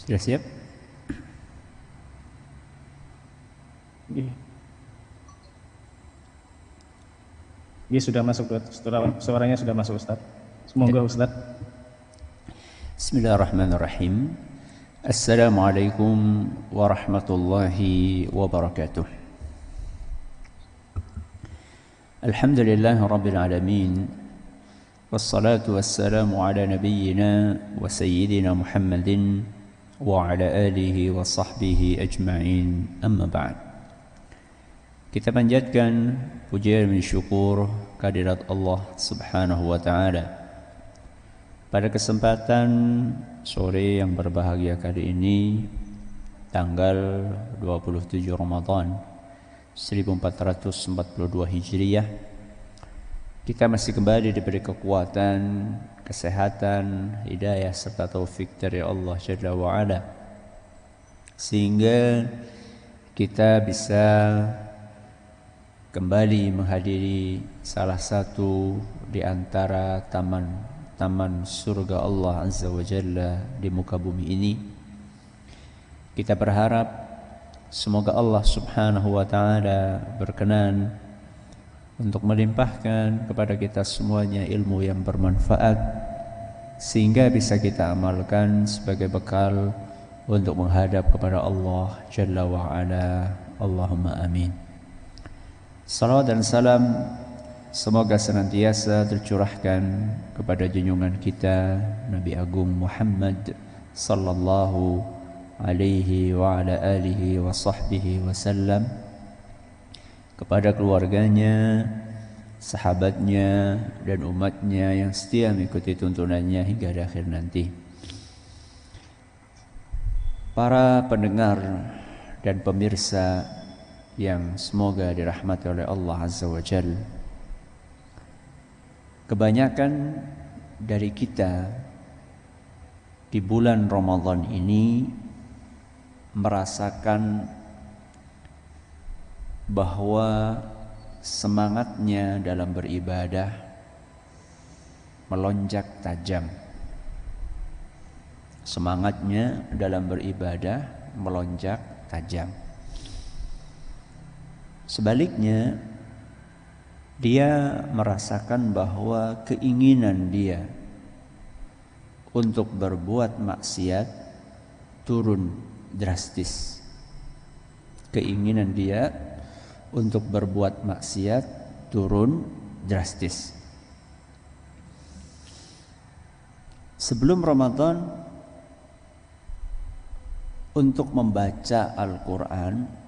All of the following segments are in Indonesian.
Sudah siap? Dia sudah masuk, suaranya sudah masuk Ustaz. Semoga Ustaz. Bismillahirrahmanirrahim. Assalamualaikum warahmatullahi wabarakatuh. Alhamdulillahi rabbil alamin. Wassalatu wassalamu ala nabiyyina wa sayyidina Muhammadin wa ala alihi wa sahbihi ajma'in. Amma ba'd. Kita panjatkan pujian dan syukur kehadirat Allah Subhanahu wa taala. Pada kesempatan sore yang berbahagia kali ini, tanggal 27 Ramadan 1442 Hijriah, kita masih kembali diberi kekuatan, kesehatan, hidayah serta taufik dari Allah Jalla wa Ala, sehingga kita bisa kembali menghadiri salah satu di antara taman surga Allah Azza wa Jalla di muka bumi ini. Kita berharap semoga Allah Subhanahu wa taala berkenan untuk melimpahkan kepada kita semuanya ilmu yang bermanfaat, sehingga bisa kita amalkan sebagai bekal untuk menghadap kepada Allah Jalla wa Ala. Allahumma amin. Salawat dan salam semoga senantiasa tercurahkan kepada junjungan kita Nabi Agung Muhammad sallallahu alaihi wa ala alihi wa sahbihi wasallam, kepada keluarganya, sahabatnya dan umatnya yang setia mengikuti tuntunannya hingga akhir nanti. Para pendengar dan pemirsa yang semoga dirahmati oleh Allah Azza wa Jalla, kebanyakan dari kita di bulan Ramadan ini merasakan bahwa semangatnya dalam beribadah melonjak tajam. Semangatnya dalam beribadah melonjak tajam. Sebaliknya, dia merasakan bahwa keinginan dia untuk berbuat maksiat turun drastis. Keinginan dia untuk berbuat maksiat turun drastis. Sebelum Ramadan, untuk membaca Al-Quran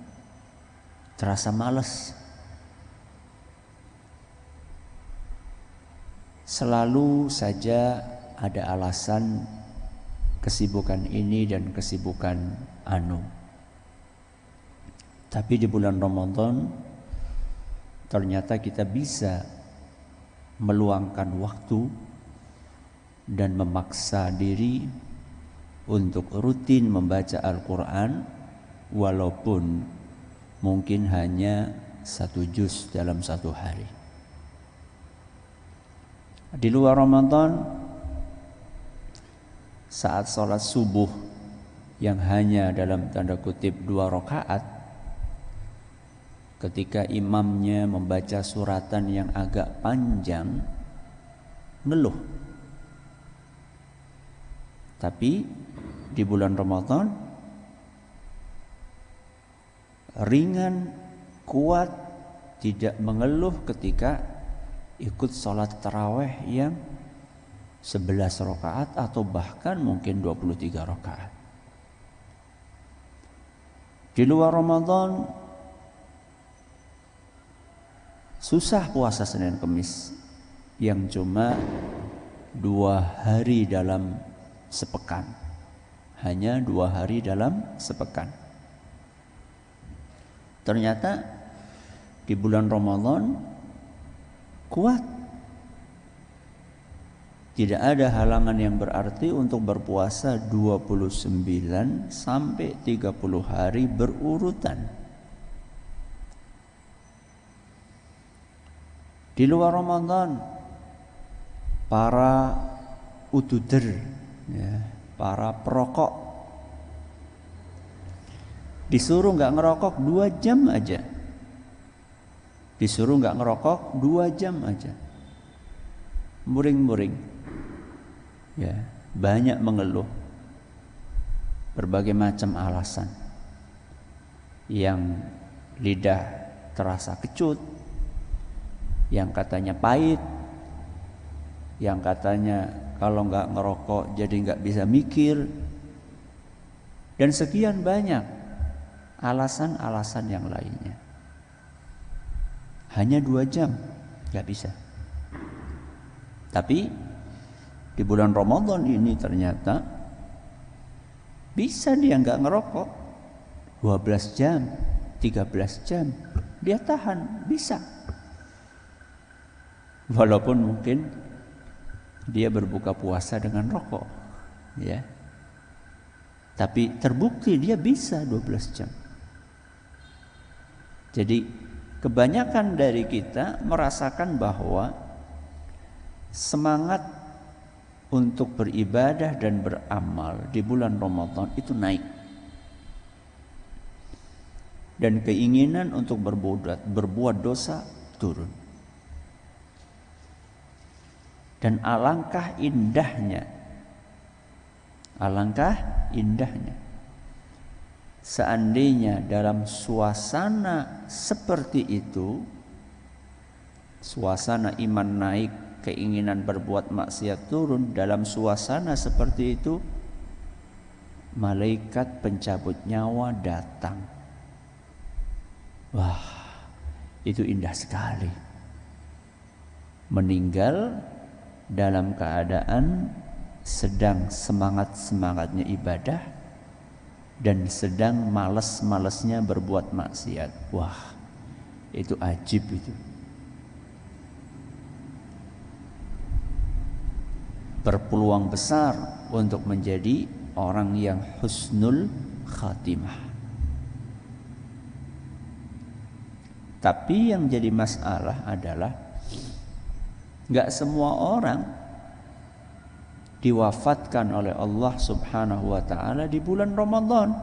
terasa malas. Selalu saja ada alasan kesibukan ini dan kesibukan anu. Tapi di bulan Ramadan ternyata kita bisa meluangkan waktu dan memaksa diri untuk rutin membaca Al-Quran, walaupun mungkin hanya 1 juz dalam 1 hari. Di luar Ramadan, saat sholat subuh yang hanya dalam tanda kutip 2 rakaat, ketika imamnya membaca suratan yang agak panjang, ngeluh. Tapi di bulan Ramadan ringan, kuat, tidak mengeluh ketika ikut sholat taraweh yang 11 rakaat atau bahkan mungkin 23 rakaat. Di luar Ramadan susah puasa Senin Kemis yang cuma 2 hari dalam sepekan. Hanya 2 hari dalam sepekan. Ternyata di bulan Ramadan kuat. Tidak ada halangan yang berarti untuk berpuasa 29 sampai 30 hari berurutan. Di luar Ramadan, para utuder, ya, para perokok Disuruh nggak ngerokok 2 jam aja. Disuruh nggak ngerokok 2 jam aja. Muring-muring. Ya, banyak mengeluh. Berbagai macam alasan. Yang lidah terasa kecut. Yang katanya pahit. Yang katanya kalau nggak ngerokok jadi nggak bisa mikir. Dan sekian banyak alasan-alasan yang lainnya. Hanya 2 jam nggak bisa. Tapi di bulan Ramadan ini ternyata bisa dia nggak ngerokok 12 jam, 13 jam dia tahan, bisa. Walaupun mungkin dia berbuka puasa dengan rokok, ya. Tapi terbukti dia bisa 12 jam. Jadi kebanyakan dari kita merasakan bahwa semangat untuk beribadah dan beramal di bulan Ramadan itu naik. Dan keinginan untuk berbuat dosa turun. Dan alangkah indahnya seandainya dalam suasana seperti itu, suasana iman naik, keinginan berbuat maksiat turun, dalam suasana seperti itu malaikat pencabut nyawa datang. Wah, itu indah sekali. Meninggal dalam keadaan sedang semangat-semangatnya ibadah dan sedang malas-malasnya berbuat maksiat. Wah, itu ajib itu. Berpeluang besar untuk menjadi orang yang husnul khatimah. Tapi yang jadi masalah adalah gak semua orang diwafatkan oleh Allah Subhanahu wa ta'ala di bulan Ramadan.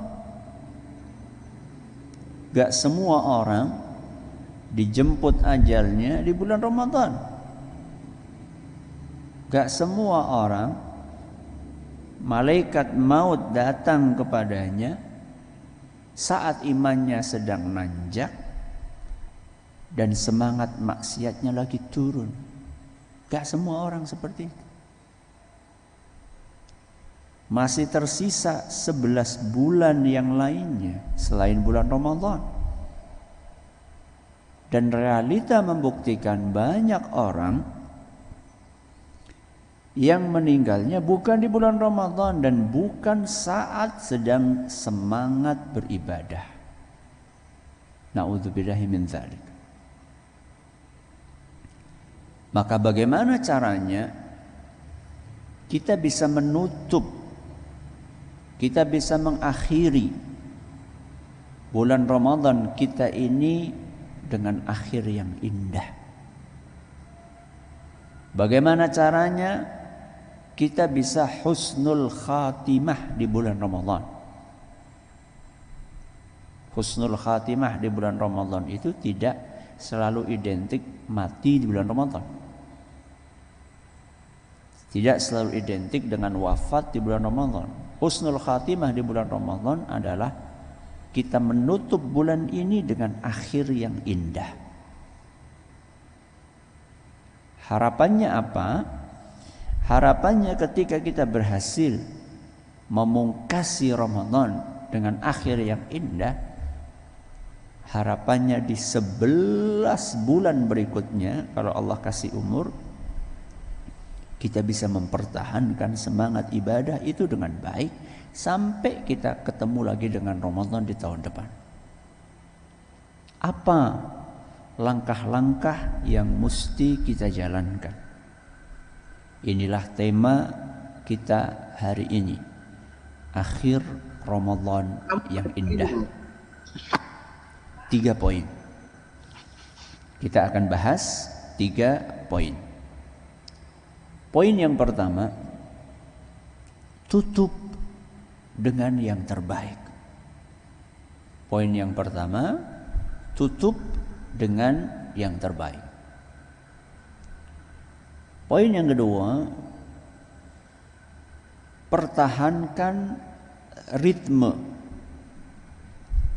Gak semua orang dijemput ajalnya di bulan Ramadan. Gak semua orang malaikat maut datang kepadanya saat imannya sedang nanjak dan semangat maksiatnya lagi turun. Gak semua orang seperti itu. Masih tersisa 11 bulan yang lainnya selain bulan Ramadan. Dan realita membuktikan banyak orang yang meninggalnya bukan di bulan Ramadan dan bukan saat sedang semangat beribadah. Na'udzubillahi min dzalik. Maka bagaimana caranya kita bisa menutup, kita bisa mengakhiri bulan Ramadan kita ini dengan akhir yang indah? Bagaimana caranya kita bisa husnul khatimah di bulan Ramadan? Husnul khatimah di bulan Ramadan itu tidak selalu identik mati di bulan Ramadan. Tidak selalu identik dengan wafat di bulan Ramadan. Husnul khatimah di bulan Ramadan adalah kita menutup bulan ini dengan akhir yang indah. Harapannya apa? Harapannya ketika kita berhasil memungkasi Ramadan dengan akhir yang indah, harapannya di 11 bulan berikutnya kalau Allah kasih umur, kita bisa mempertahankan semangat ibadah itu dengan baik sampai kita ketemu lagi dengan Ramadan di tahun depan. Apa langkah-langkah yang mesti kita jalankan? Inilah tema kita hari ini. Akhir Ramadan yang indah. 3 poin. Kita akan bahas 3 poin. Poin yang pertama, tutup dengan yang terbaik. Poin yang pertama, tutup dengan yang terbaik. Poin yang kedua, pertahankan ritme.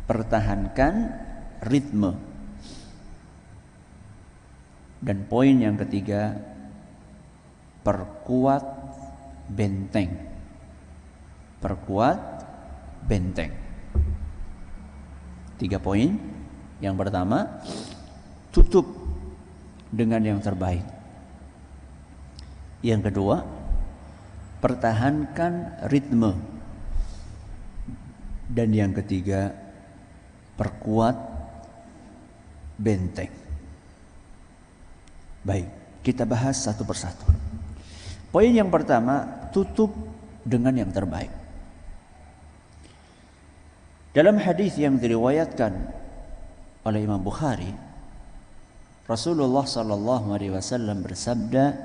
Pertahankan ritme. Dan poin yang ketiga, perkuat benteng. Perkuat benteng. 3 poin. Yang pertama, tutup dengan yang terbaik. Yang kedua, pertahankan ritme. Dan yang ketiga, perkuat benteng. Baik, kita bahas satu persatu. Poin yang pertama, tutup dengan yang terbaik. Dalam hadis yang diriwayatkan oleh Imam Bukhari, Rasulullah sallallahu alaihi wasallam bersabda,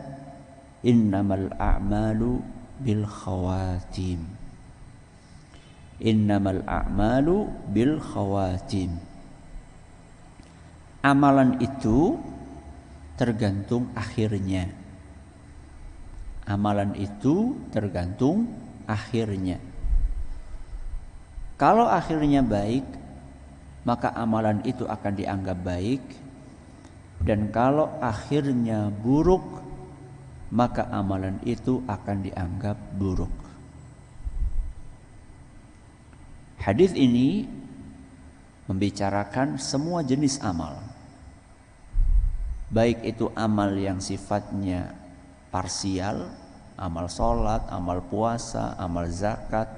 "Innamal a'malu bil khawatim." Innamal a'malu bil khawatim. Amalan itu tergantung akhirnya. Amalan itu tergantung akhirnya. Kalau akhirnya baik, maka amalan itu akan dianggap baik. Dan kalau akhirnya buruk, maka amalan itu akan dianggap buruk. Hadis ini membicarakan semua jenis amal. Baik itu amal yang sifatnya parsial, amal sholat, amal puasa, amal zakat,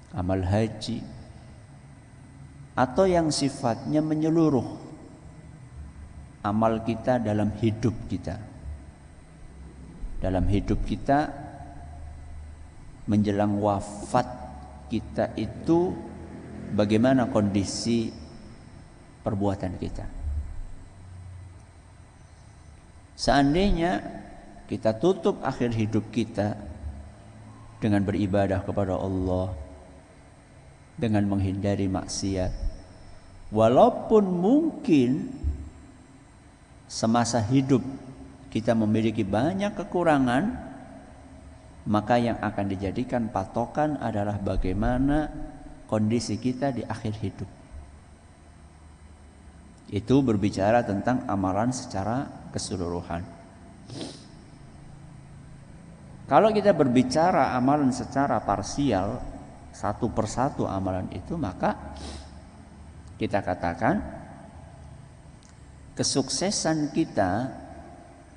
amal haji, atau yang sifatnya menyeluruh, amal kita dalam hidup kita. Dalam hidup kita menjelang wafat kita itu bagaimana kondisi perbuatan kita. Seandainya kita tutup akhir hidup kita dengan beribadah kepada Allah, dengan menghindari maksiat, walaupun mungkin semasa hidup kita memiliki banyak kekurangan, maka yang akan dijadikan patokan adalah bagaimana kondisi kita di akhir hidup. Itu berbicara tentang amalan secara keseluruhan. Kalau kita berbicara amalan secara parsial, satu persatu amalan itu, maka kita katakan kesuksesan kita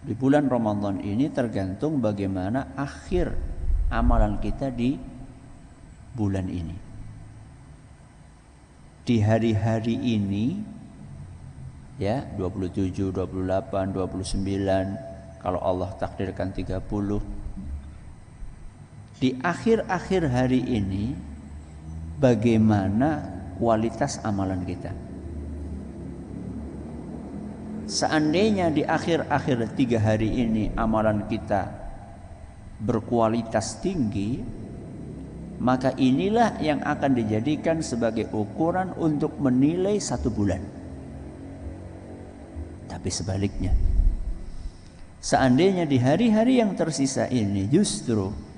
di bulan Ramadan ini tergantung bagaimana akhir amalan kita di bulan ini. Di hari-hari ini, ya, 27, 28, 29, kalau Allah takdirkan 30. Di akhir-akhir hari ini, bagaimana kualitas amalan kita? Seandainya di akhir-akhir 3 hari ini amalan kita berkualitas tinggi, maka inilah yang akan dijadikan sebagai ukuran untuk menilai 1 bulan. Tapi sebaliknya, seandainya di hari-hari yang tersisa ini justru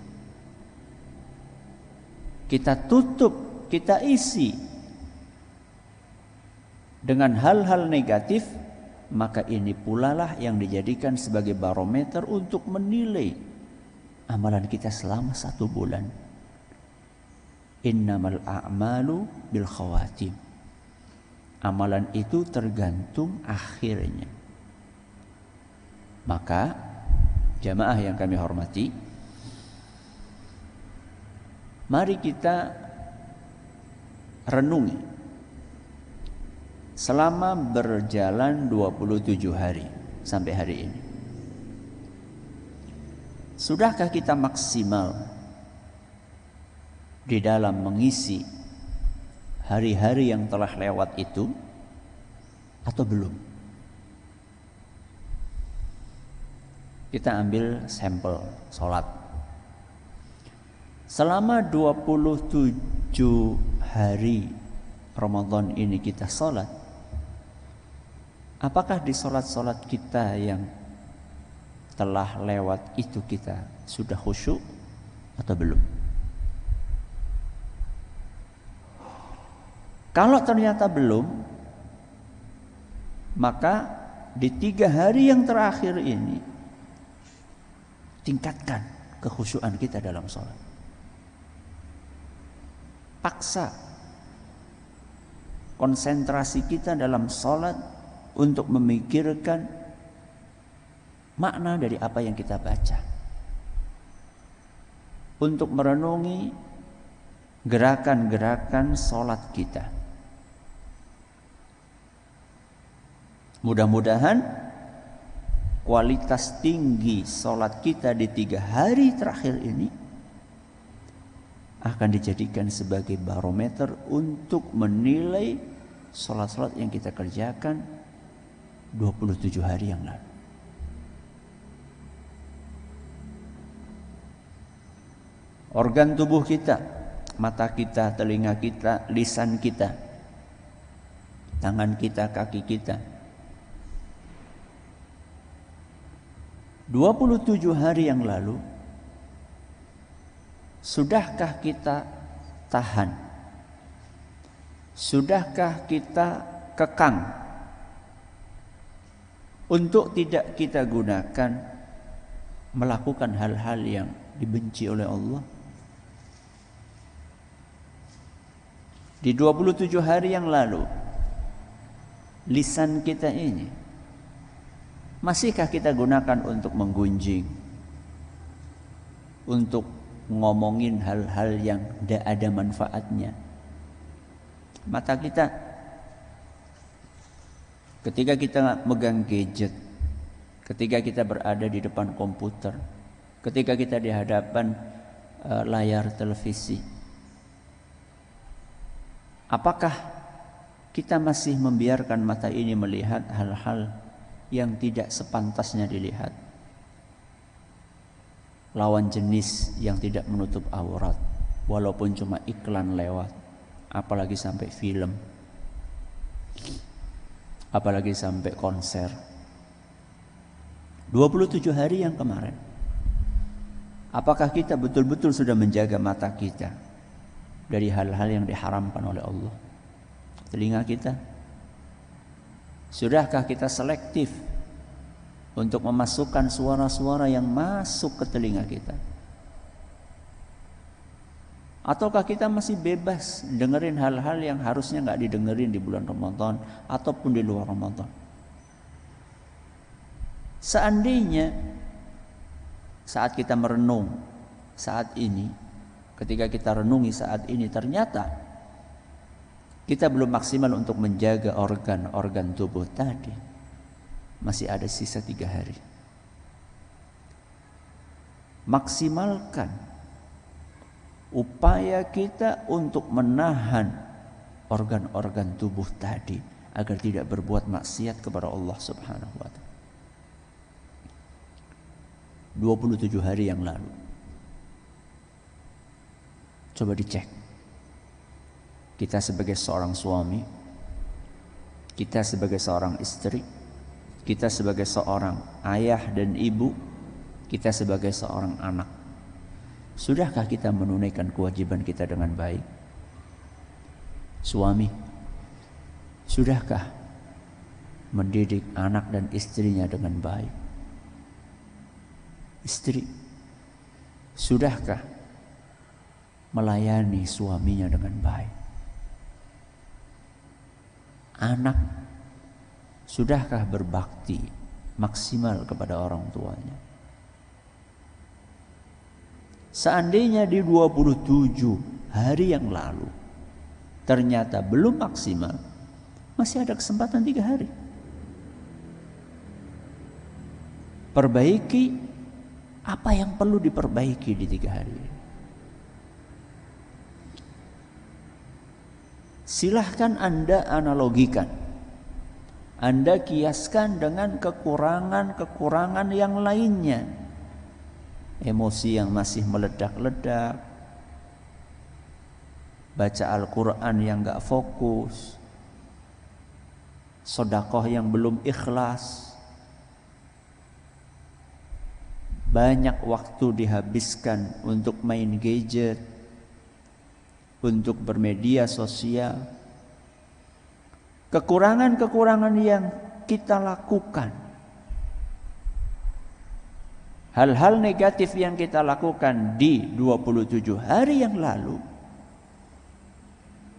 kita tutup, kita isi dengan hal-hal negatif, maka ini pula lah yang dijadikan sebagai barometer untuk menilai amalan kita selama 1 bulan. Innamal a'malu bil khawatim. Amalan itu tergantung akhirnya. Maka jamaah yang kami hormati, mari kita renungi selama berjalan 27 hari sampai hari ini. Sudahkah kita maksimal di dalam mengisi hari-hari yang telah lewat itu atau belum? Kita ambil sampel sholat. Selama 27 hari Ramadan ini kita sholat, apakah di sholat-sholat kita yang telah lewat itu kita sudah khusyuk atau belum? Kalau ternyata belum, maka di 3 hari yang terakhir ini tingkatkan kekhusyuan kita dalam sholat. Paksa konsentrasi kita dalam sholat untuk memikirkan makna dari apa yang kita baca, untuk merenungi gerakan-gerakan sholat kita. Mudah-mudahan kualitas tinggi sholat kita di 3 hari terakhir ini akan dijadikan sebagai barometer untuk menilai sholat-sholat yang kita kerjakan 27 hari yang lalu. Organ tubuh kita, mata kita, telinga kita, lisan kita, tangan kita, kaki kita, 27 hari yang lalu, sudahkah kita tahan? Sudahkah kita kekang untuk tidak kita gunakan melakukan hal-hal yang dibenci oleh Allah? Di 27 hari yang lalu, lisan kita ini masihkah kita gunakan untuk menggunjing, untuk ngomongin hal-hal yang tidak ada manfaatnya? Mata kita, ketika kita megang gadget, ketika kita berada di depan komputer, ketika kita di hadapan layar televisi, apakah kita masih membiarkan mata ini melihat hal-hal yang tidak sepantasnya dilihat? Lawan jenis yang tidak menutup aurat, walaupun cuma iklan lewat, apalagi sampai film, apalagi sampai konser. 27 hari yang kemarin, apakah kita betul-betul sudah menjaga mata kita dari hal-hal yang diharamkan oleh Allah? Telinga kita, sudahkah kita selektif untuk memasukkan suara-suara yang masuk ke telinga kita? Ataukah kita masih bebas dengerin hal-hal yang harusnya nggak didengerin di bulan Ramadan ataupun di luar Ramadan? Seandainya saat kita merenung saat ini, ketika kita renungi saat ini, ternyata kita belum maksimal untuk menjaga organ-organ tubuh tadi, masih ada sisa 3 hari. Maksimalkan upaya kita untuk menahan organ-organ tubuh tadi agar tidak berbuat maksiat kepada Allah Subhanahu wa ta'ala. 27 hari yang lalu, coba dicek. Kita sebagai seorang suami, kita sebagai seorang istri, kita sebagai seorang ayah dan ibu, kita sebagai seorang anak, sudahkah kita menunaikan kewajiban kita dengan baik? Suami, sudahkah mendidik anak dan istrinya dengan baik? Istri, sudahkah melayani suaminya dengan baik? Anak, sudahkah berbakti maksimal kepada orang tuanya? Seandainya di 27 hari yang lalu ternyata belum maksimal, masih ada kesempatan 3 hari. Perbaiki apa yang perlu diperbaiki di 3 hari. Silahkan Anda analogikan, Anda kiaskan dengan kekurangan-kekurangan yang lainnya. Emosi yang masih meledak-ledak, baca Al-Quran yang gak fokus, sedekah yang belum ikhlas, banyak waktu dihabiskan untuk main gadget, untuk bermedia sosial. Kekurangan-kekurangan yang kita lakukan, hal-hal negatif yang kita lakukan di 27 hari yang lalu,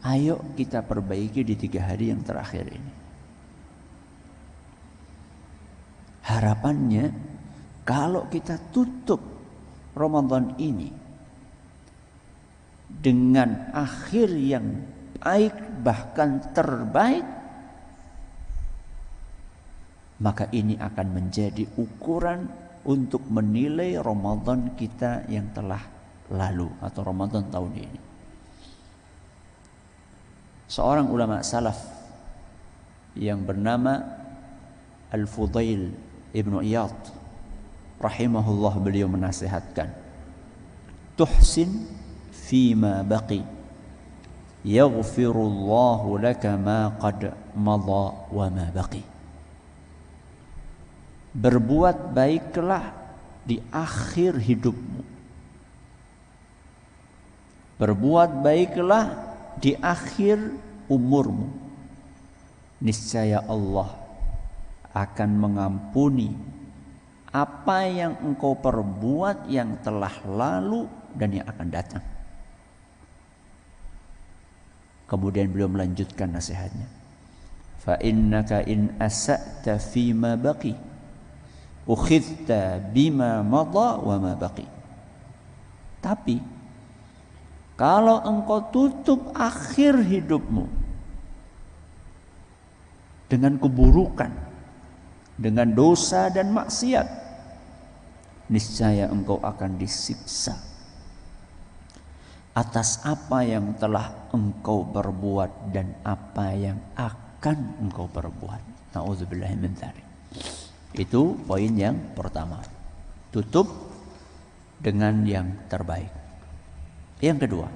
ayo kita perbaiki di 3 hari yang terakhir ini. Harapannya kalau kita tutup Ramadan ini dengan akhir yang baik, bahkan terbaik, maka ini akan menjadi ukuran untuk menilai Ramadan kita yang telah lalu atau Ramadan tahun ini. Seorang ulama salaf yang bernama Al-Fudail Ibnu Iyad rahimahullah, beliau menasihatkan, tuhsin fima baqi yaghfirullahu laka ma qad madha wa ma baqi. Berbuat baiklah di akhir hidupmu, berbuat baiklah di akhir umurmu, niscaya Allah akan mengampuni apa yang engkau perbuat yang telah lalu dan yang akan datang. Kemudian beliau melanjutkan nasihatnya, fa innaka in asa'ta fima baqi ukhidta bima madha wa ma baqi. Tapi kalau engkau tutup akhir hidupmu dengan keburukan, dengan dosa dan maksiat, niscaya engkau akan disiksa atas apa yang telah engkau perbuat dan apa yang akan engkau perbuat. Na'udzubillahi min dzalik. Itu poin yang pertama. Tutup dengan yang terbaik. Yang kedua,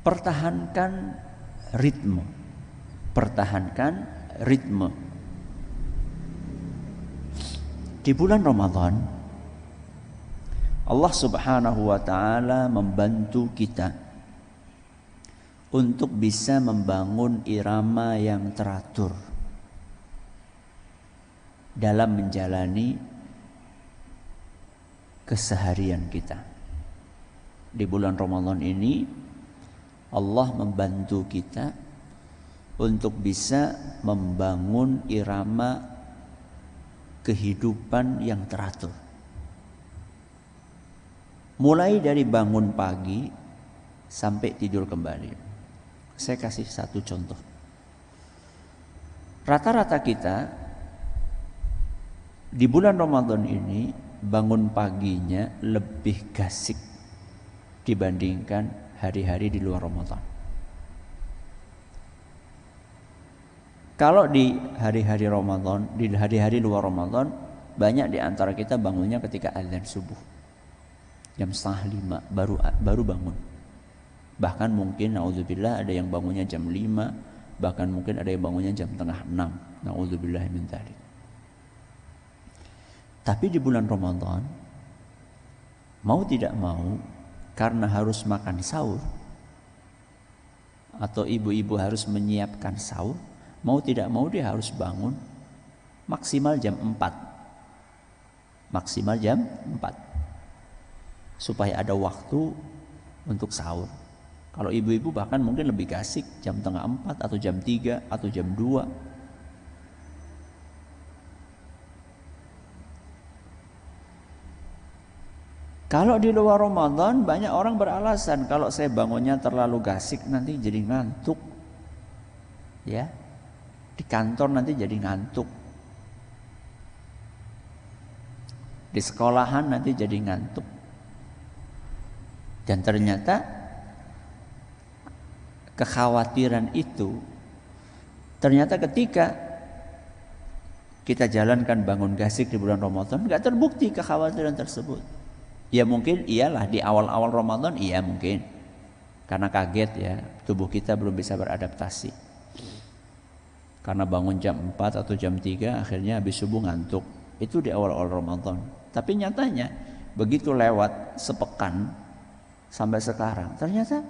pertahankan ritme. Pertahankan ritme. Di bulan Ramadan, Allah Subhanahu wa ta'ala membantu kita untuk bisa membangun irama yang teratur dalam menjalani keseharian kita. Di bulan Ramadan ini Allah membantu kita untuk bisa membangun irama kehidupan yang teratur. Mulai dari bangun pagi sampai tidur kembali. Saya kasih satu contoh. Rata-rata kita di bulan Ramadan ini bangun paginya lebih gasik dibandingkan hari-hari di luar Ramadan. Kalau di hari-hari Ramadan, di hari-hari luar Ramadan, banyak di antara kita bangunnya ketika azan subuh. Jam 4:30 baru bangun. Bahkan mungkin naudzubillah ada yang bangunnya jam 5, bahkan mungkin ada yang bangunnya jam 5:30. Naudzubillah min dzalik. Tapi di bulan Ramadan, mau tidak mau, karena harus makan sahur atau ibu-ibu harus menyiapkan sahur, mau tidak mau dia harus bangun maksimal jam 4. Maksimal jam 4. Supaya ada waktu untuk sahur. Kalau ibu-ibu bahkan mungkin lebih gasik jam 3:30 atau jam 3 atau jam 2. Kalau di luar Ramadan banyak orang beralasan, kalau saya bangunnya terlalu gasik nanti jadi ngantuk. Ya. Di kantor nanti jadi ngantuk. Di sekolahan nanti jadi ngantuk. Dan ternyata kekhawatiran itu ternyata ketika kita jalankan bangun gasik di bulan Ramadan enggak terbukti kekhawatiran tersebut. Ya mungkin iyalah di awal-awal Ramadan iya mungkin. Karena kaget ya, tubuh kita belum bisa beradaptasi. Karena bangun jam 4 atau jam 3 akhirnya habis subuh ngantuk. Itu di awal-awal Ramadan. Tapi nyatanya begitu lewat sepekan sampai sekarang, ternyata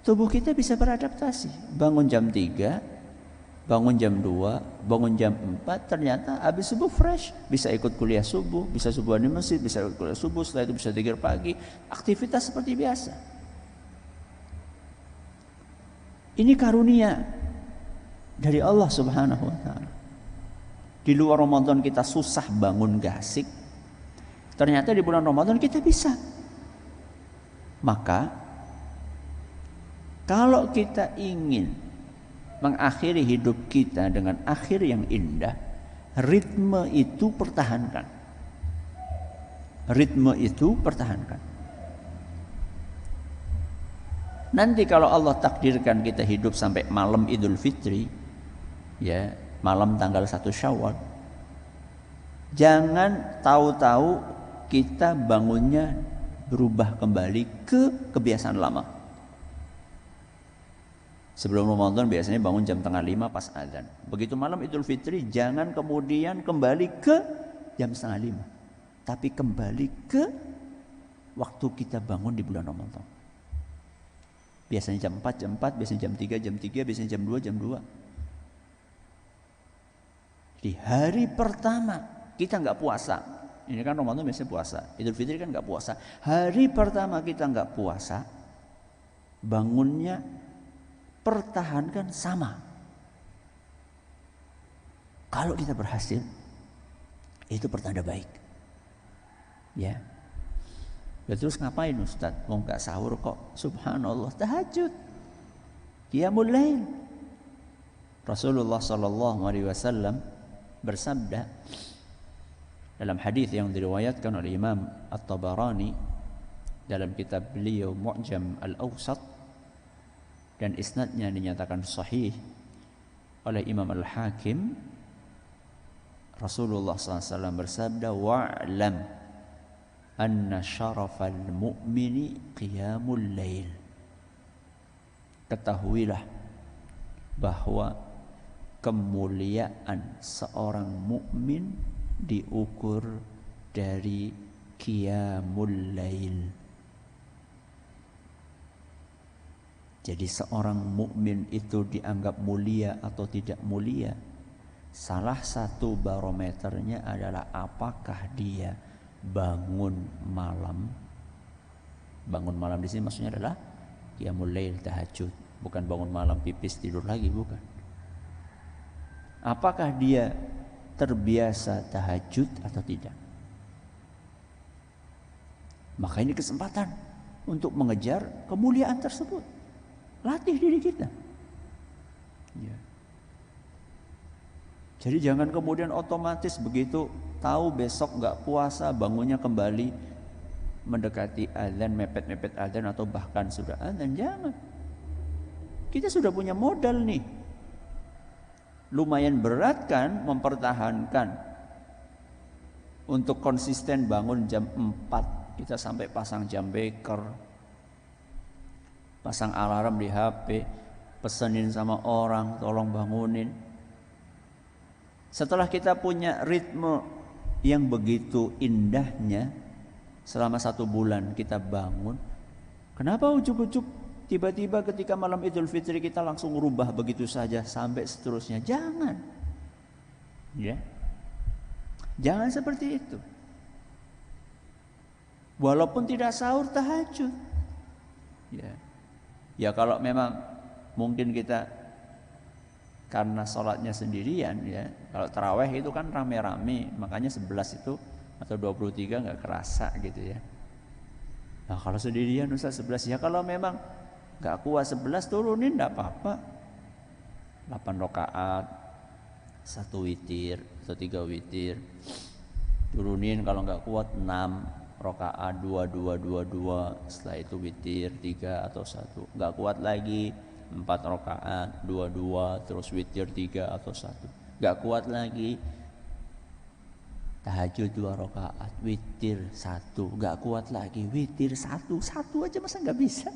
tubuh kita bisa beradaptasi. Bangun jam 3, bangun jam 2, bangun jam 4, ternyata habis subuh fresh. Bisa ikut kuliah subuh, bisa subuhan di masjid, bisa ikut kuliah subuh, setelah itu bisa zikir pagi. Aktivitas seperti biasa. Ini karunia dari Allah Subhanahu wa ta'ala. Di luar Ramadan kita susah bangun gasik, ternyata di bulan Ramadan kita bisa. Maka kalau kita ingin mengakhiri hidup kita dengan akhir yang indah, ritme itu pertahankan. Ritme itu pertahankan. Nanti kalau Allah takdirkan kita hidup sampai malam Idul Fitri, ya, malam tanggal 1 Syawal, jangan tahu-tahu kita bangunnya berubah kembali ke kebiasaan lama. Sebelum Ramadan biasanya bangun jam 4:30 pas azan. Begitu malam Idul Fitri jangan kemudian kembali ke jam 4:30, tapi kembali ke waktu kita bangun di bulan Ramadan. Biasanya jam 4, biasanya jam 3, biasanya jam 2, jam 2. Di hari pertama kita nggak puasa. Ini kan Ramadan biasanya puasa. Idul Fitri kan nggak puasa. Hari pertama kita nggak puasa, bangunnya pertahankan sama. Kalau kita berhasil, itu pertanda baik. Ya. Ya terus ngapain Ustaz? Mau nggak sahur kok? Subhanallah, tahajud, qiyamul lail. Rasulullah Sallallahu Alaihi Wasallam bersabda dalam hadis yang diriwayatkan oleh Imam At-Tabarani dalam kitab beliau Mu'jam Al-Awsat, dan isnadnya dinyatakan sahih oleh Imam Al-Hakim. Rasulullah SAW bersabda, wa'lam anna syarafal mu'mini qiyamul lail. Ketahuilah bahwa kemuliaan seorang mukmin diukur dari qiyamul lail. Jadi seorang mukmin itu dianggap mulia atau tidak mulia, salah satu barometernya adalah apakah dia bangun malam. Bangun malam di sini maksudnya adalah qiyamul lail, tahajud, bukan bangun malam pipis tidur lagi, bukan. Apakah dia terbiasa tahajud atau tidak? Maka ini kesempatan untuk mengejar kemuliaan tersebut. Latih diri kita. Ya. Jadi jangan kemudian otomatis begitu tahu besok nggak puasa, bangunnya kembali mendekati azan, mepet-mepet azan atau bahkan sudah azan. Jangan. Kita sudah punya modal nih. Lumayan berat kan mempertahankan untuk konsisten bangun jam 4. Kita sampai pasang jam beker, pasang alarm di HP, pesenin sama orang tolong bangunin. Setelah kita punya ritme yang begitu indahnya, selama 1 bulan kita bangun, kenapa ujuk-ujuk tiba-tiba ketika malam Idul Fitri kita langsung rubah begitu saja sampai seterusnya? Jangan. Ya. Jangan seperti itu. Walaupun tidak sahur, tahajud. Ya. Ya kalau memang mungkin kita karena sholatnya sendirian, ya. Kalau taraweh itu kan rame-rame, makanya 11 itu atau 23 nggak kerasa gitu ya. Nah kalau sendirian Ustaz 11, ya kalau memang nggak kuat 11 turunin nggak apa-apa. 8 rakaat, 1 witir atau 3 witir. Turunin kalau nggak kuat 6 rakaat, 2, setelah itu witir 3 atau 1. Nggak kuat lagi 4 rakaat, 2, terus witir 3 atau 1. Nggak kuat lagi tahajud 2 rakaat, witir 1. Nggak kuat lagi witir 1 aja, masa nggak bisa?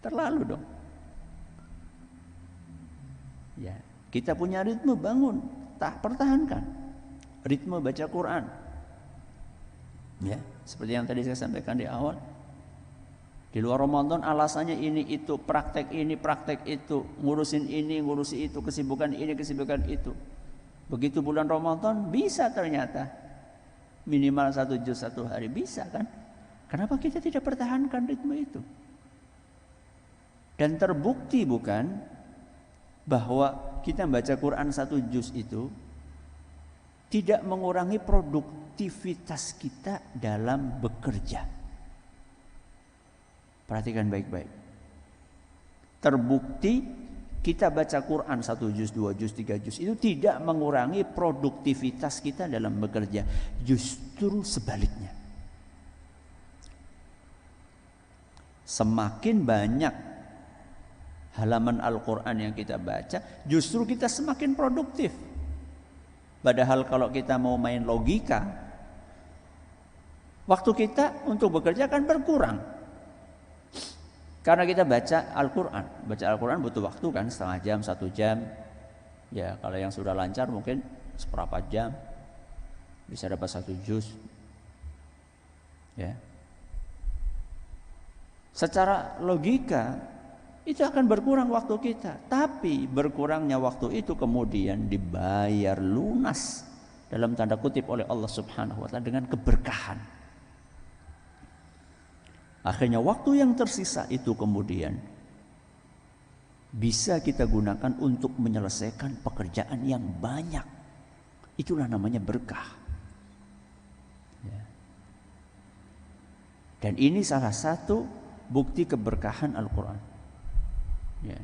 Terlalu dong. Ya, kita punya ritme, bangun, pertahankan ritme baca Quran. Ya, seperti yang tadi saya sampaikan di awal. Di luar Ramadan alasannya ini itu, praktek ini, praktek itu, ngurusin ini, ngurusi itu, kesibukan ini, kesibukan itu. Begitu bulan Ramadan bisa ternyata minimal 1 juz 1 hari, bisa kan? Kenapa kita tidak pertahankan ritme itu? Dan terbukti bukan bahwa kita baca Quran 1 juz itu tidak mengurangi produktivitas kita dalam bekerja. Perhatikan baik-baik. Terbukti kita baca Quran 1 juz, 2 juz, 3 juz itu tidak mengurangi produktivitas kita dalam bekerja. Justru sebaliknya. Semakin banyak halaman Al-Quran yang kita baca, justru kita semakin produktif. Padahal kalau kita mau main logika, waktu kita untuk bekerja akan berkurang. Karena kita baca Al-Quran. Baca Al-Quran butuh waktu kan, setengah jam, 1 jam. Ya kalau yang sudah lancar mungkin seperempat jam. Bisa dapat 1 juz. Ya. Secara logika itu akan berkurang waktu kita. Tapi berkurangnya waktu itu kemudian dibayar lunas dalam tanda kutip oleh Allah Subhanahu wa ta'ala dengan keberkahan. Akhirnya waktu yang tersisa itu kemudian bisa kita gunakan untuk menyelesaikan pekerjaan yang banyak. Itulah namanya berkah. Ya. Dan ini salah satu bukti keberkahan Al-Quran. Ya.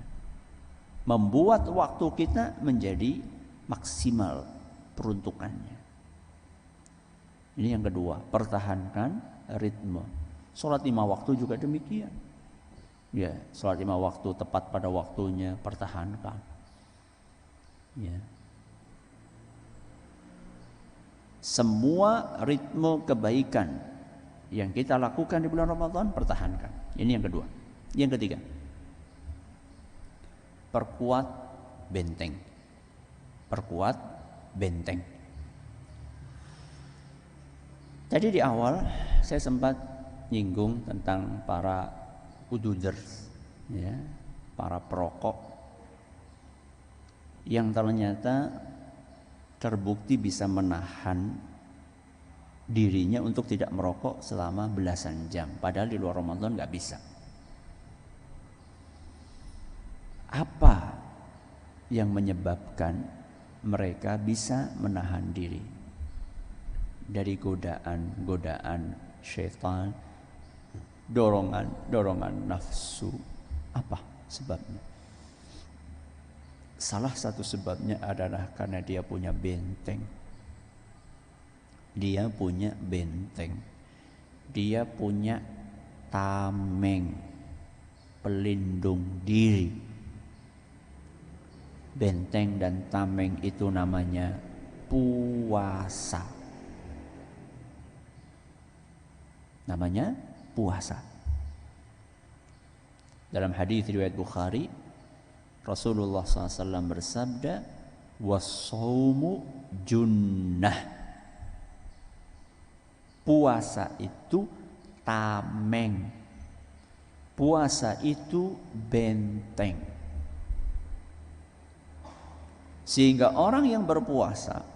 Membuat waktu kita menjadi maksimal peruntukannya. Ini yang kedua, pertahankan ritme. Sholat 5 waktu juga demikian. Ya, sholat 5 waktu tepat pada waktunya, pertahankan. Ya. Semua ritme kebaikan yang kita lakukan di bulan Ramadan, pertahankan. Ini yang kedua. Yang ketiga, perkuat benteng. Perkuat benteng. Tadi di awal saya sempat nyinggung tentang para ududers, ya, para perokok yang ternyata terbukti bisa menahan dirinya untuk tidak merokok selama belasan jam, padahal di luar Ramadan nggak bisa. Apa yang menyebabkan mereka bisa menahan diri dari godaan-godaan syaitan, dorongan nafsu? Apa sebabnya? Salah satu sebabnya adalah karena dia punya benteng. Dia punya benteng. Dia punya tameng, pelindung diri. Benteng dan tameng itu namanya puasa. Namanya puasa. Dalam hadis riwayat Bukhari, Rasulullah SAW bersabda, "Was-shaumu junnah." Puasa itu tameng. Puasa itu benteng. Sehingga orang yang berpuasa,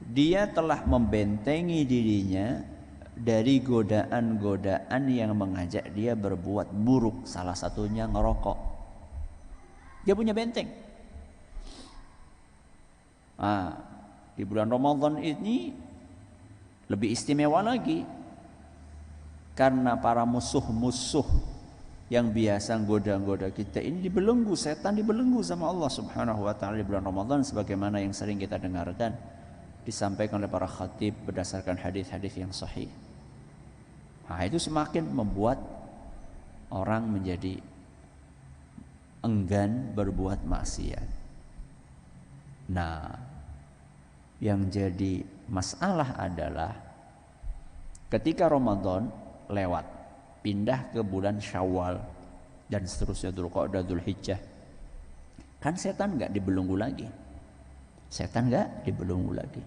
dia telah membentengi dirinya dari godaan-godaan yang mengajak dia berbuat buruk. Salah satunya ngerokok. Dia punya benteng. Di bulan Ramadan ini lebih istimewa lagi, karena para musuh-musuh yang biasa goda-goda kita ini dibelenggu, setan dibelenggu sama Allah Subhanahu wa ta'ala di bulan Ramadan, sebagaimana yang sering kita dengarkan disampaikan oleh para khatib berdasarkan hadis-hadis yang sahih. Itu semakin membuat orang menjadi enggan berbuat maksiat. Yang jadi masalah adalah ketika Ramadan lewat, pindah ke bulan Syawal, dan seterusnya, Dzulqa'dah, Dzulhijjah. Kan setan nggak dibelenggu lagi. Setan nggak dibelenggu lagi.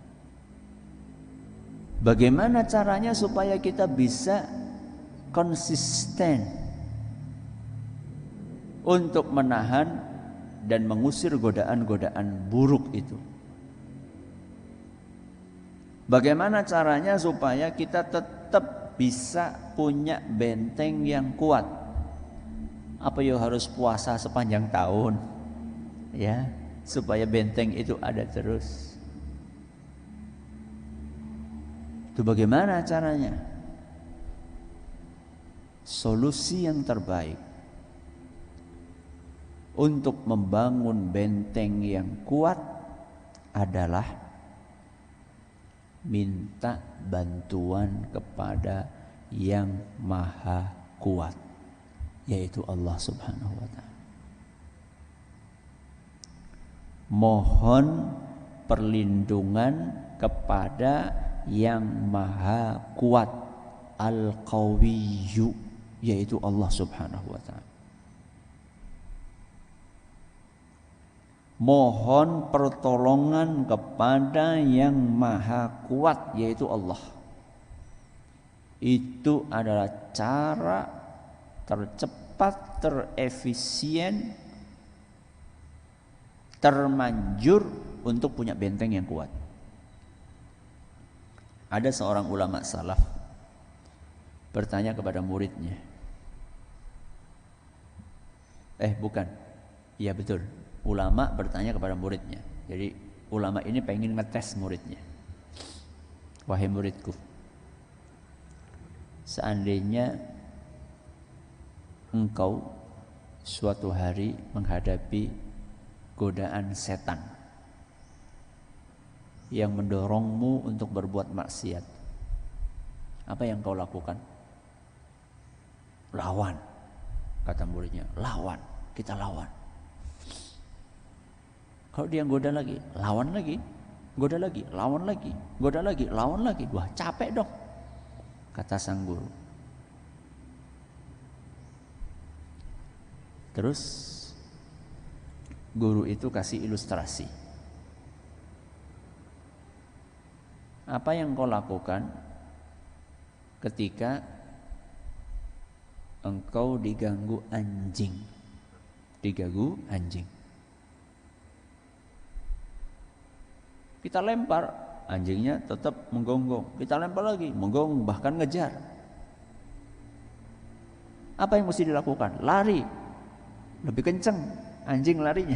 Bagaimana caranya supaya kita bisa konsisten untuk menahan dan mengusir godaan-godaan buruk itu? Bagaimana caranya supaya kita tetap bisa punya benteng yang kuat? Apa ya, harus puasa sepanjang tahun? Ya, supaya benteng itu ada terus. Itu bagaimana caranya? Solusi yang terbaik untuk membangun benteng yang kuat adalah minta bantuan kepada yang maha kuat, yaitu Allah Subhanahu wa ta'ala. Mohon perlindungan kepada yang maha kuat, Al-Qawiyyu, yaitu Allah Subhanahu wa ta'ala. Mohon pertolongan kepada yang maha kuat, yaitu Allah. Itu adalah cara tercepat, terefisien, termanjur untuk punya benteng yang kuat. Ada seorang ulama salaf bertanya kepada muridnya. Bukan. Iya betul. Ulama bertanya kepada muridnya. Jadi ulama ini pengen ngetes muridnya. Wahai muridku, seandainya engkau suatu hari menghadapi godaan setan yang mendorongmu untuk berbuat maksiat, apa yang kau lakukan? Lawan, kata muridnya. Lawan, kita lawan. Kalau dia goda lagi, lawan lagi, goda lagi, lawan lagi, goda lagi, lawan lagi. Wah, capek dong, kata sang guru. Terus guru itu kasih ilustrasi. Apa yang kau lakukan ketika engkau diganggu anjing? Diganggu anjing. Kita lempar, anjingnya tetap menggonggong. Kita lempar lagi, menggonggong, bahkan ngejar. Apa yang mesti dilakukan? Lari. Lebih kenceng anjing larinya.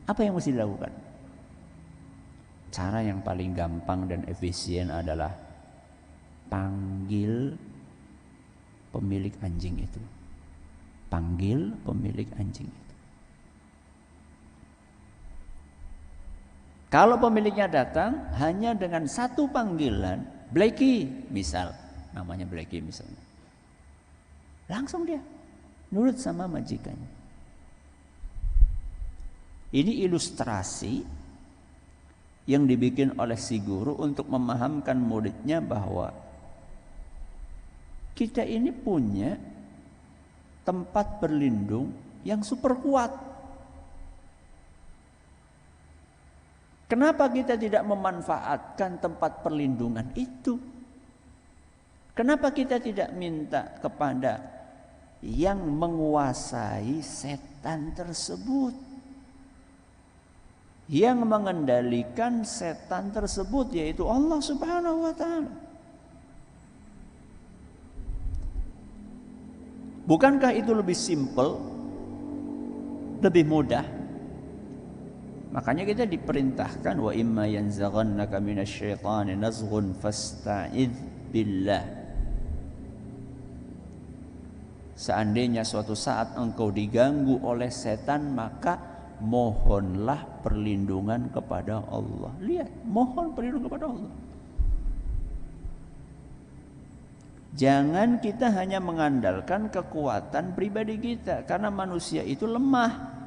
Apa yang mesti dilakukan? Cara yang paling gampang dan efisien adalah panggil pemilik anjing itu. Panggil pemilik anjing itu. Kalau pemiliknya datang hanya dengan satu panggilan, Blacky misal, namanya Blacky misalnya, langsung dia nurut sama majikannya. Ini ilustrasi yang dibikin oleh si guru untuk memahamkan muridnya bahwa kita ini punya tempat berlindung yang super kuat. Kenapa kita tidak memanfaatkan tempat perlindungan itu? Kenapa kita tidak minta kepada yang menguasai setan tersebut, yang mengendalikan setan tersebut, yaitu Allah Subhanahu wa ta'ala? Bukankah itu lebih simple, lebih mudah? Makanya kita diperintahkan, wa imma yanzaghannaka minasyaitani nazghun fasta'idz billah. Seandainya suatu saat engkau diganggu oleh setan, maka mohonlah perlindungan kepada Allah. Lihat, mohon perlindungan kepada Allah. Jangan kita hanya mengandalkan kekuatan pribadi kita, karena manusia itu lemah.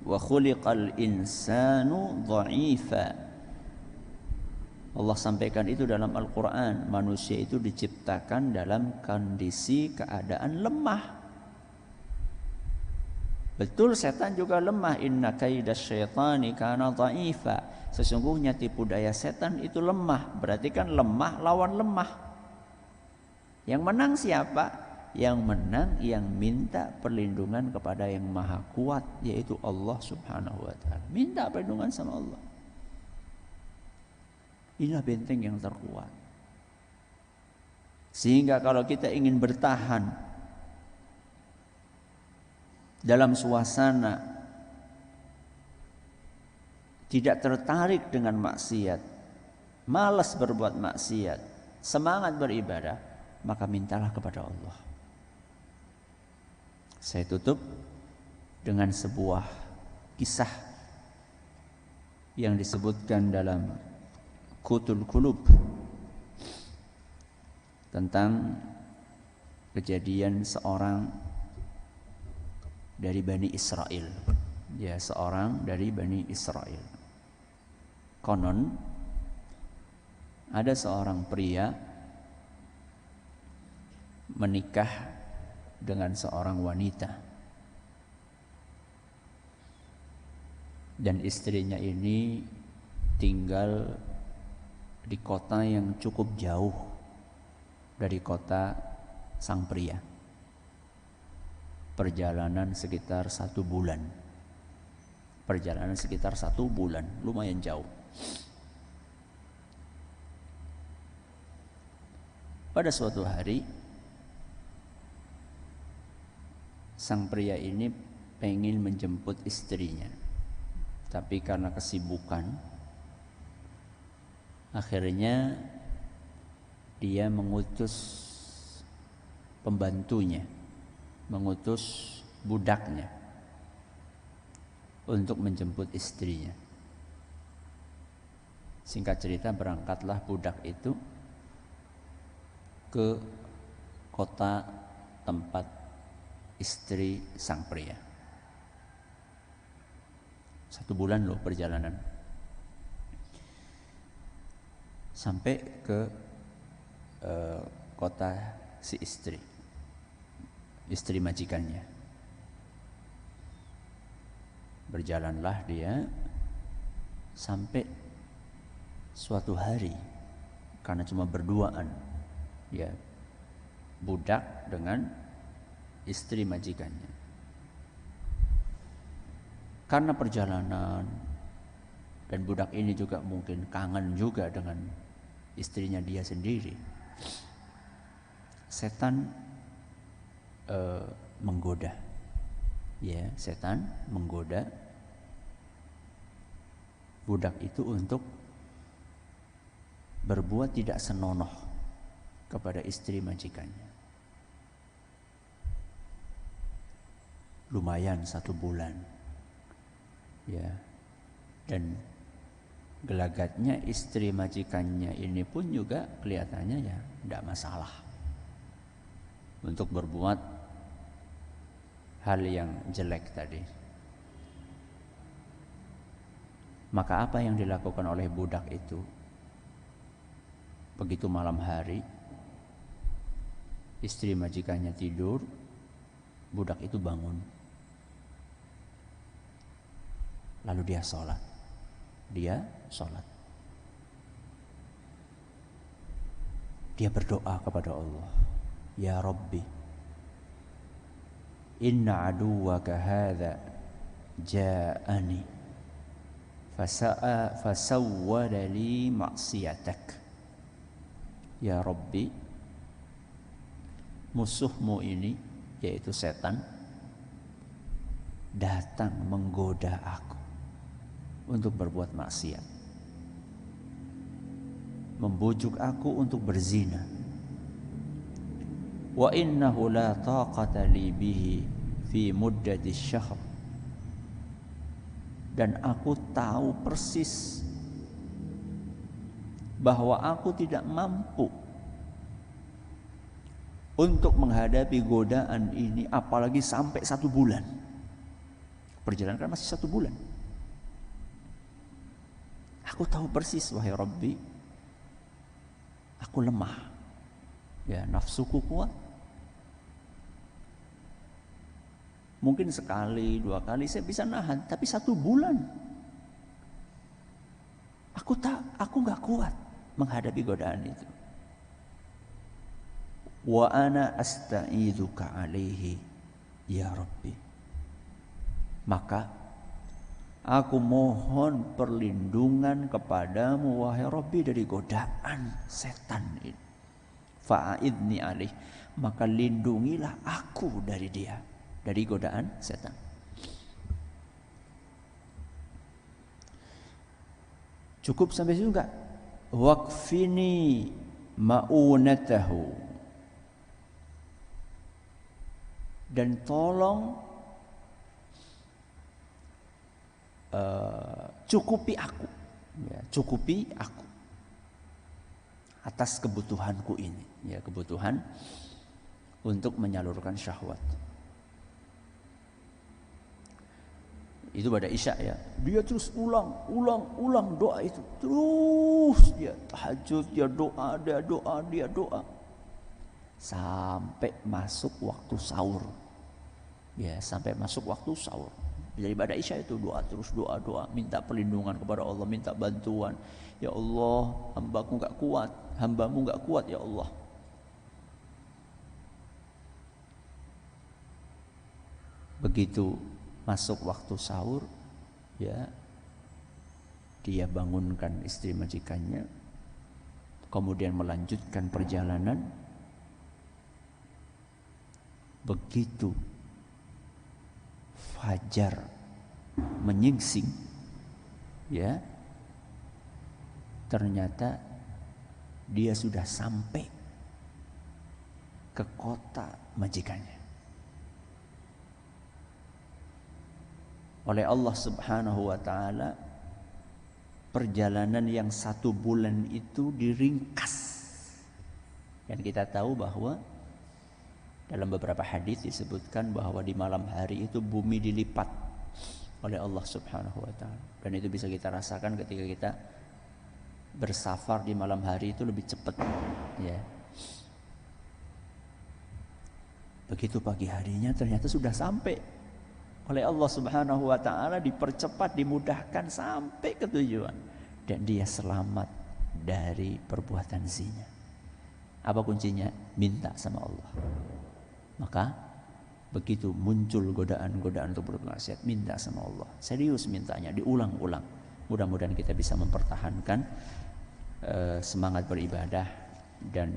Wa khuliqal insanu dha'ifa. Allah sampaikan itu dalam Al-Quran. Manusia itu diciptakan dalam kondisi keadaan lemah. Betul, setan juga lemah. Inna kaidas syaitani kana dha'ifa. Sesungguhnya tipu daya setan itu lemah. Berarti kan lemah lawan lemah. Yang menang siapa? Yang menang yang minta perlindungan kepada yang maha kuat, yaitu Allah subhanahu wa ta'ala. Minta perlindungan sama Allah. Inilah benteng yang terkuat. Sehingga kalau kita ingin bertahan dalam suasana tidak tertarik dengan maksiat, malas berbuat maksiat, semangat beribadah, maka mintalah kepada Allah. Saya tutup dengan sebuah kisah yang disebutkan dalam Qutul Qulub tentang kejadian seorang dari Bani Israel. Ya, seorang dari Bani Israel. Konon ada seorang pria menikah dengan seorang wanita, dan istrinya ini tinggal di kota yang cukup jauh dari kota sang pria. Perjalanan sekitar 1 bulan. Perjalanan sekitar 1 bulan, lumayan jauh. Pada suatu hari, sang pria ini pengen menjemput istrinya, tapi karena kesibukan, akhirnya dia mengutus pembantunya, mengutus budaknya untuk menjemput istrinya. Singkat cerita, berangkatlah budak itu ke kota tempat istri sang pria. 1 bulan loh perjalanan. Sampai ke kota si istri majikannya. Berjalanlah dia sampai suatu hari, karena cuma berduaan, ya, budak dengan istri majikannya. Karena perjalanan, dan budak ini juga mungkin kangen juga dengan istrinya dia sendiri, setan menggoda. Ya, setan menggoda budak itu untuk berbuat tidak senonoh kepada istri majikannya. Lumayan 1 bulan, ya, dan gelagatnya istri majikannya ini pun juga kelihatannya ya tidak masalah untuk berbuat hal yang jelek tadi. Maka apa yang dilakukan oleh budak itu? Begitu malam hari, istri majikannya tidur, budak itu bangun. Lalu dia sholat. Dia berdoa kepada Allah, Ya Rabbi, inna aduwaka hadha ja'ani fasawwada li maksiatak. Ya Rabbi, musuhmu ini, yaitu setan, datang menggoda aku untuk berbuat maksiat, membujuk aku untuk berzina. Wa innahu la taqata li bihi fi muddati syahr. Dan aku tahu persis bahwa aku tidak mampu untuk menghadapi godaan ini, apalagi sampai 1 bulan. Perjalanan kan masih 1 bulan. Aku tahu persis, wahai Rabbi, aku lemah. Ya, nafsuku kuat. Mungkin sekali, 2 kali saya bisa nahan, tapi 1 bulan aku nggak kuat menghadapi godaan itu. Wa ana asta'iduka alaihi ya Rabbi. Maka aku mohon perlindungan kepadamu wahai Rabbi dari godaan setan ini. Fa'idni alaih, maka lindungilah aku dari dia, dari godaan setan. Cukup sampai situ enggak? Waqfini ma'unatahu, dan tolong cukupi aku, ya, cukupi aku atas kebutuhanku ini, ya, kebutuhan untuk menyalurkan syahwat. Itu pada Isya, ya. Dia terus ulang doa itu. Terus dia tahajud, dia doa. Sampai masuk waktu sahur. Ya, sampai masuk waktu sahur. Jadi pada Isya itu doa terus, doa, minta perlindungan kepada Allah, minta bantuan. Ya Allah, hambamu enggak kuat ya Allah. Begitu masuk waktu sahur, ya, dia bangunkan istri majikannya, kemudian melanjutkan perjalanan. Begitu fajar menyingsing, ya, ternyata dia sudah sampai ke kota majikannya. Oleh Allah Subhanahu wa ta'ala, perjalanan yang 1 bulan itu diringkas. Dan kita tahu bahwa dalam beberapa hadis disebutkan bahwa di malam hari itu bumi dilipat oleh Allah Subhanahu wa ta'ala. Dan itu bisa kita rasakan ketika kita bersafar di malam hari itu lebih cepat, ya. Begitu pagi harinya ternyata sudah sampai. Oleh Allah Subhanahu wa ta'ala dipercepat, dimudahkan sampai ke tujuan. Dan dia selamat dari perbuatan zina. Apa kuncinya? Minta sama Allah. Maka begitu muncul godaan-godaan untuk bermaksiat, minta sama Allah. Serius mintanya, diulang-ulang. Mudah-mudahan kita bisa mempertahankan semangat beribadah dan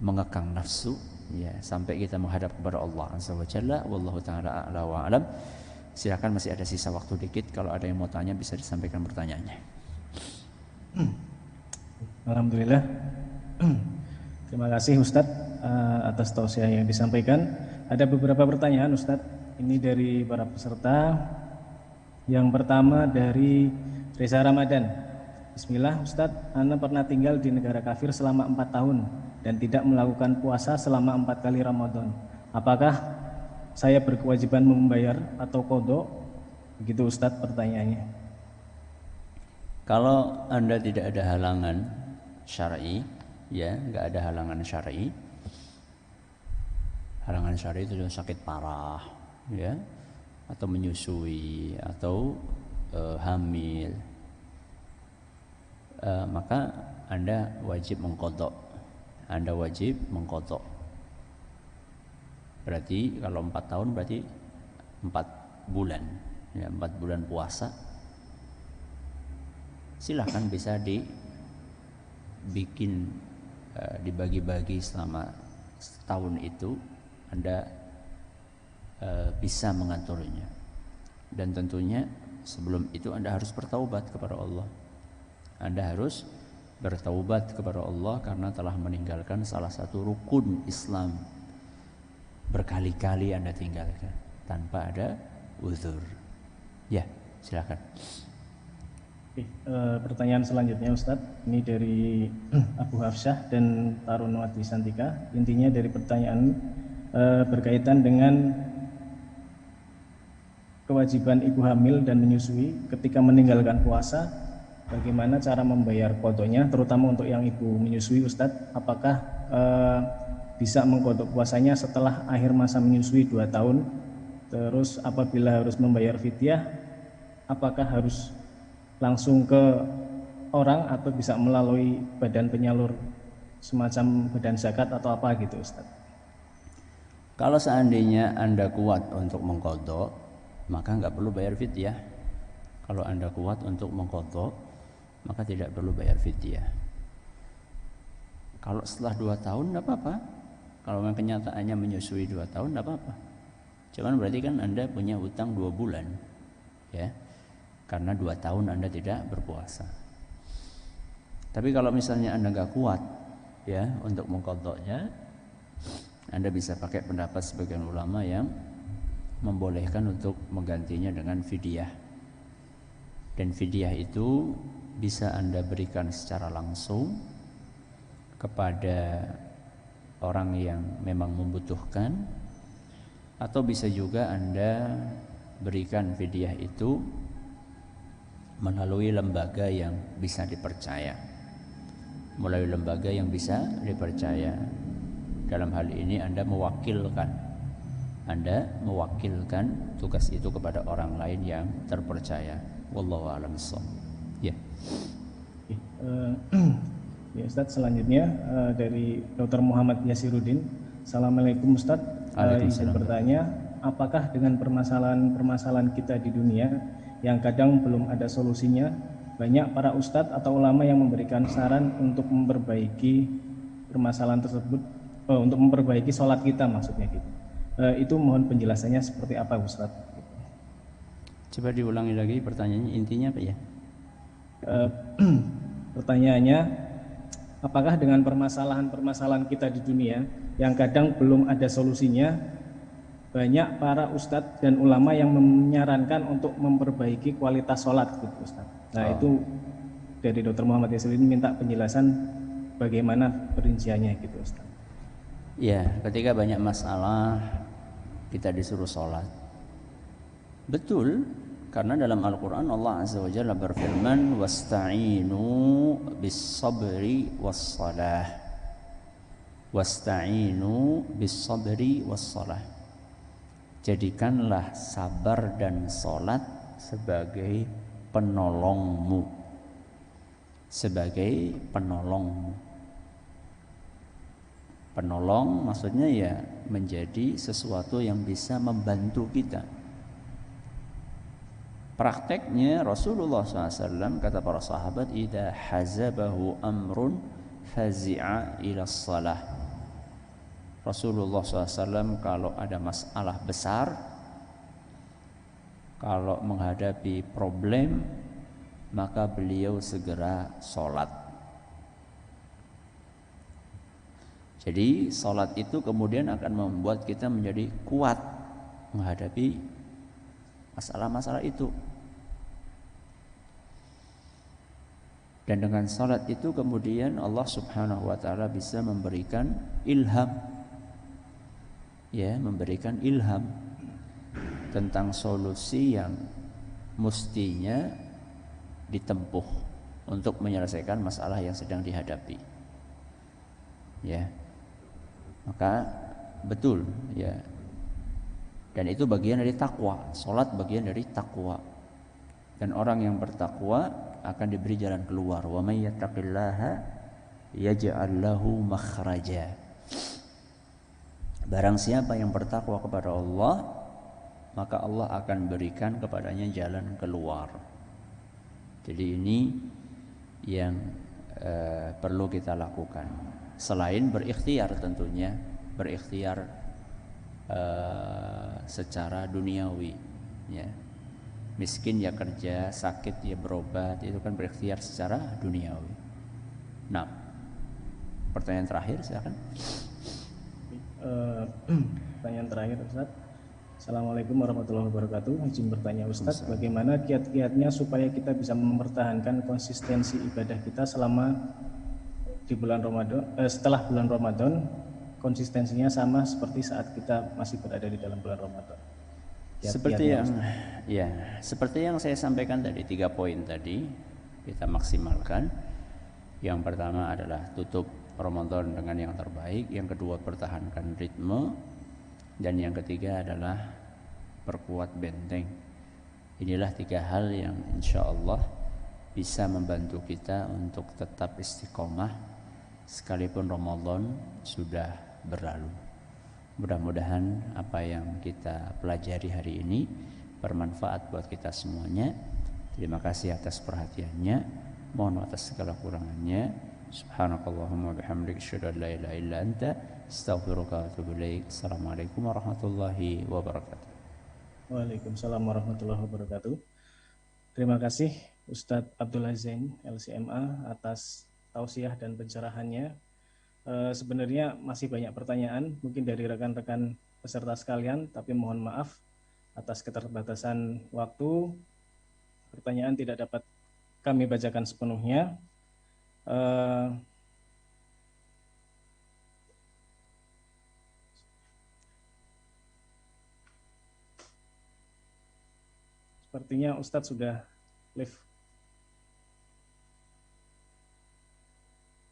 mengekang nafsu, ya, sampai kita menghadap kepada Allah Azza wa Jalla. Wallahu ta'ala a'la wa a'lam. Silakan, masih ada sisa waktu dikit. Kalau ada yang mau tanya bisa disampaikan pertanyaannya. Alhamdulillah. Terima kasih Ustadz atas tausiah yang disampaikan. Ada beberapa pertanyaan Ustadz. Ini dari para peserta. Yang pertama dari Reza Ramadan. Bismillah Ustadz, Ana pernah tinggal di negara kafir selama 4 tahun dan tidak melakukan puasa selama 4 kali Ramadan. Apakah saya berkewajiban membayar atau qadha? Begitu Ustadz pertanyaannya. Kalau Anda tidak ada halangan syar'i, ya, nggak ada halangan syar'i. Halangan syar'i itu sakit parah, ya, atau menyusui, atau hamil, maka Anda wajib mengqadha. Anda wajib mengqadha. Berarti kalau 4 tahun berarti 4 bulan, ya, 4 bulan puasa. Silahkan bisa dibikin, dibagi-bagi selama setahun itu. Anda bisa mengaturnya. Dan tentunya sebelum itu Anda harus bertaubat kepada Allah. Anda harus bertaubat kepada Allah karena telah meninggalkan salah satu rukun Islam. Berkali-kali Anda tinggalkan tanpa ada uzur. Ya, silakan. Oke, pertanyaan selanjutnya Ustadz. Ini dari Abu Hafsyah dan Tarunwati Santika. Intinya dari pertanyaan berkaitan dengan kewajiban ibu hamil dan menyusui ketika meninggalkan puasa. bagaimana cara membayar qadhonya, terutama untuk yang ibu menyusui Ustadz, apakah bisa mengqadho puasanya setelah akhir masa menyusui 2 tahun, terus apabila harus membayar fidyah, apakah harus langsung ke orang atau bisa melalui badan penyalur semacam badan zakat atau apa gitu Ustadz? Kalau seandainya Anda kuat untuk mengqadho, maka nggak perlu bayar fidyah. Kalau Anda kuat untuk mengqadho, maka tidak perlu bayar fidyah. Kalau setelah 2 tahun tidak apa-apa. Kalau memang kenyataannya menyusui 2 tahun tidak apa-apa. Cuman berarti kan Anda punya hutang 2 bulan, ya, karena 2 tahun Anda tidak berpuasa. Tapi kalau misalnya Anda nggak kuat, ya, untuk mengqadhonya, Anda bisa pakai pendapat sebagian ulama yang membolehkan untuk menggantinya dengan fidyah. Dan fidyah itu bisa Anda berikan secara langsung kepada orang yang memang membutuhkan, atau bisa juga Anda berikan fidyah itu melalui lembaga yang bisa dipercaya. Melalui lembaga yang bisa dipercaya. Dalam hal ini Anda mewakilkan tugas itu kepada orang lain yang terpercaya. Wallahu a'lam bishawab. Ya. Ya Ustadz, selanjutnya dari Dr. Muhammad Yasiruddin. Assalamualaikum Ustadz. Izin bertanya, apakah dengan permasalahan kita di dunia yang kadang belum ada solusinya, banyak para ustadz atau ulama yang memberikan saran untuk memperbaiki permasalahan tersebut, untuk memperbaiki sholat kita maksudnya gitu. Itu mohon penjelasannya seperti apa Ustadz? Coba diulangi lagi pertanyaannya, intinya apa ya? Pertanyaannya, apakah dengan permasalahan kita di dunia yang kadang belum ada solusinya, banyak para ustadz dan ulama yang menyarankan untuk memperbaiki kualitas sholat gitu Ustadz. Nah itu dari Dr. Muhammad Yasiruddin minta penjelasan bagaimana perinciannya gitu Ustadz. Ya, ketika banyak masalah kita disuruh sholat. Betul, karena dalam Al-Quran Allah Azza wa Jalla berfirman, wasta'inu bis-sabri was-salah. Wasta'inu bis-sabri was-salah. Jadikanlah sabar dan sholat sebagai penolongmu. Sebagai penolongmu. Penolong maksudnya ya menjadi sesuatu yang bisa membantu kita. Prakteknya Rasulullah SAW kata para sahabat, idza hazabahu amrun fazi'a ila shalah. Rasulullah SAW kalau ada masalah besar, kalau menghadapi problem, maka beliau segera sholat. Jadi sholat itu kemudian akan membuat kita menjadi kuat menghadapi masalah-masalah itu. Dan dengan sholat itu kemudian Allah Subhanahu wa ta'ala bisa memberikan ilham, ya, memberikan ilham tentang solusi yang mestinya ditempuh untuk menyelesaikan masalah yang sedang dihadapi. Ya, maka betul, ya. Dan itu bagian dari takwa. Sholat bagian dari takwa. Dan orang yang bertakwa akan diberi jalan keluar. Wa may yattaqillaha yaj'al lahu makhraja. Barang siapa yang bertakwa kepada Allah, maka Allah akan berikan kepadanya jalan keluar. Jadi ini yang perlu kita lakukan. Selain berikhtiar tentunya, berikhtiar secara duniawi, ya. Miskin ya kerja, sakit ya berobat, itu kan berikhtiar secara duniawi. Nah, pertanyaan terakhir silakan. Pertanyaan terakhir Ustaz. Assalamualaikum warahmatullahi wabarakatuh. Izin bertanya Ustaz, bagaimana kiat-kiatnya supaya kita bisa mempertahankan konsistensi ibadah kita selama di bulan Ramadan, setelah bulan Ramadan, konsistensinya sama seperti saat kita masih berada di dalam bulan Ramadan. Seperti yang saya sampaikan tadi, 3 poin tadi. kita maksimalkan. Yang pertama adalah tutup Ramadan dengan yang terbaik, yang kedua pertahankan ritme, dan yang ketiga adalah perkuat benteng. Inilah 3 hal yang insya Allah bisa membantu kita untuk tetap istiqomah sekalipun Ramadan sudah berlalu. Mudah-mudahan apa yang kita pelajari hari ini bermanfaat buat kita semuanya. Terima kasih atas perhatiannya. Mohon atas segala kurangannya. Subhanakallahumma bihamdika asyhadu an la ilaha illa anta astaghfiruka wa atubu ilaik. Assalamualaikum warahmatullahi wabarakatuh. Waalaikumsalam warahmatullahi wabarakatuh. Terima kasih Ustadz Abdullah Zain LCMA atas tausiah dan pencerahannya. Sebenarnya masih banyak pertanyaan mungkin dari rekan-rekan peserta sekalian, tapi mohon maaf atas keterbatasan waktu, pertanyaan tidak dapat kami bacakan sepenuhnya. Sepertinya Ustadz sudah live.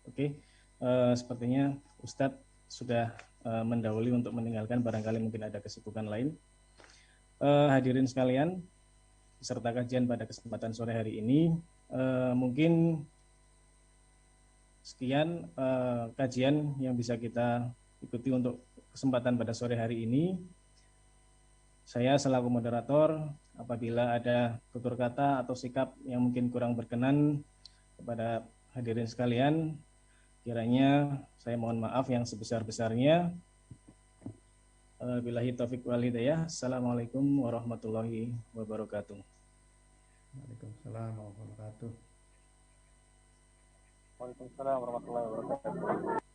Oke, sepertinya Ustadz sudah mendahului untuk meninggalkan, barangkali mungkin ada kesibukan lain. Hadirin sekalian, peserta kajian pada kesempatan sore hari ini, mungkin sekian kajian yang bisa kita ikuti untuk kesempatan pada sore hari ini. Saya selaku moderator, apabila ada tutur kata atau sikap yang mungkin kurang berkenan kepada hadirin sekalian, kiranya saya mohon maaf yang sebesar-besarnya. Billahi taufiq wal hidayah. Assalamualaikum warahmatullahi wabarakatuh. Waalaikumsalam warahmatullahi wabarakatuh. Waalaikumsalam warahmatullahi wabarakatuh.